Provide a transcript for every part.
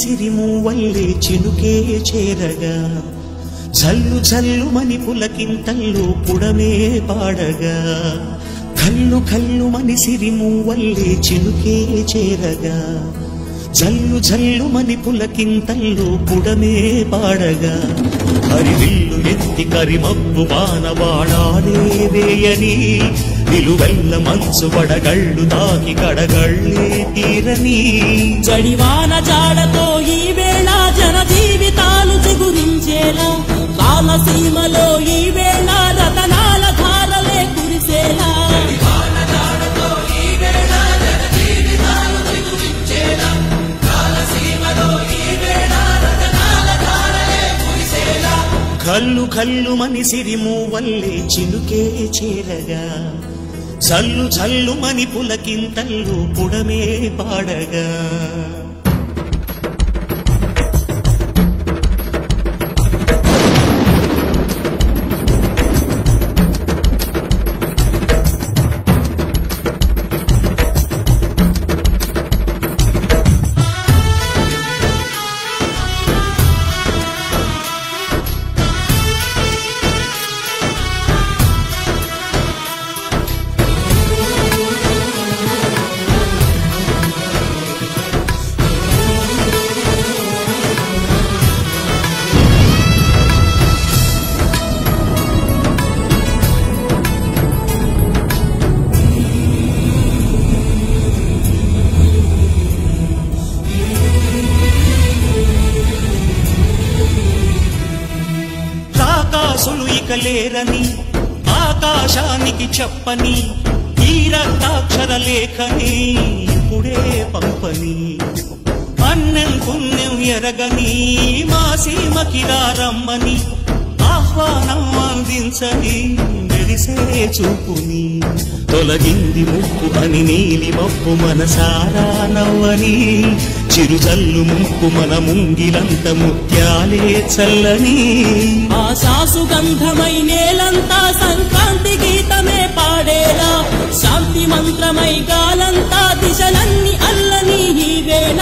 సిరిమూవల్లే చినుకే చేరగా జల్లు జల్లుమని పులకింతల్లో పుడమే పాడగా కల్లు కల్లుమని సిరిమూవల్లే చినుకే చేరగా జల్లు జల్లుమని పులకింతల్లో పుడమే పాడగా హరివిల్లు ఎత్తి కరిమబ్బు బాణబాణాలే వేయని నిలువెల్ల మంచు వడగళ్ళు తాకి కడగళ్ళే తీరని జడివాన జాడతో ఈ వేళ జన జీవితాలు చిగురించేలా కాలసీమలో ఈ వేళ రతనాల ధారలే కురిసేలా కల్లు కల్లుమని సిరిమూవల్లే చినుకే చేరగా జల్లు జల్లుమని పులకింతల్లో పుడమే పాడగా లేరని ఆకాశానికి చెప్పని ఈ రక్తాక్షర లేఖని ఇప్పుడే పంపని అన్నం పుణ్యం ఎరగని మా సీమకి రమ్మని ఆహ్వానం అందించని మెరిసే చూపుని తొలగింది ముప్పు అని నీలి మప్పు మనసారా నవ్వని చిరుజల్లు ముప్పు మన ముంగిలంత ముత్యాలే చల్లని ఆశాసు గంధమై నేలంతా సంక్రాంతి గీతమే పాడేలా శాంతి మంత్రమై గాలంతా దిశలన్నీ అల్లని ఈ వేళ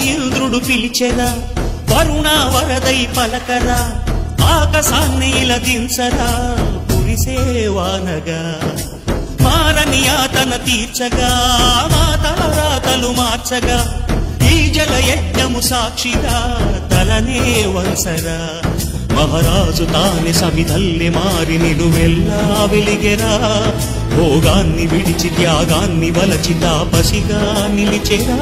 ఇంద్రుడు పిలిచెరా వరుణ వరదై పలకరా ఆకాశాన్ని ఇలదించరా కురిసేవానగా మారని ఆతన తీర్చగా మా తలరాతలు మార్చగా ఈ జల యజ్ఞము సాక్షిగా తలనే వంసరా మహారాజు తాని సమిధల్లి మారి నిలువెల్లా వెలిగెరా భోగాన్ని విడిచి త్యాగాన్ని వలచి తాపసిగా నిలిచెరా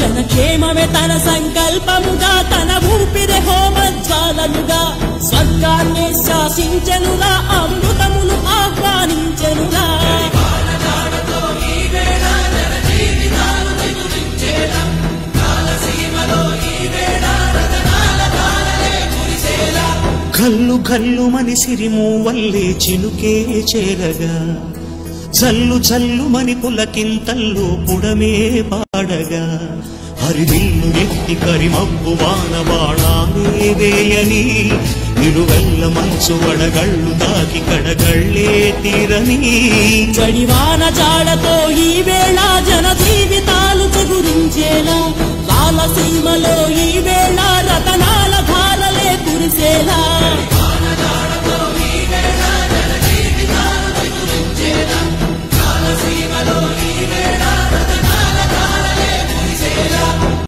జనక్షేమమే తన సంకల్పముగా తన ఊపిరి హోమజ్వాలముగా స్వర్గాన్ని శాసించెనురా అమృతమును ఆహ్వానించెనురా కల్లు కల్లుమని సిరిమూవల్లే చినుకే చేరగా జల్లు జల్లుమని పులకింతల్లో పుడమే పాడగా హరివిల్లు ఎత్తి కరిమబ్బు వానబాణాలే వేయని నిలువెల్ల మంచు వడగళ్ళు తాకి కడగళ్ళే తీరని జడివాన జాడతో ఈ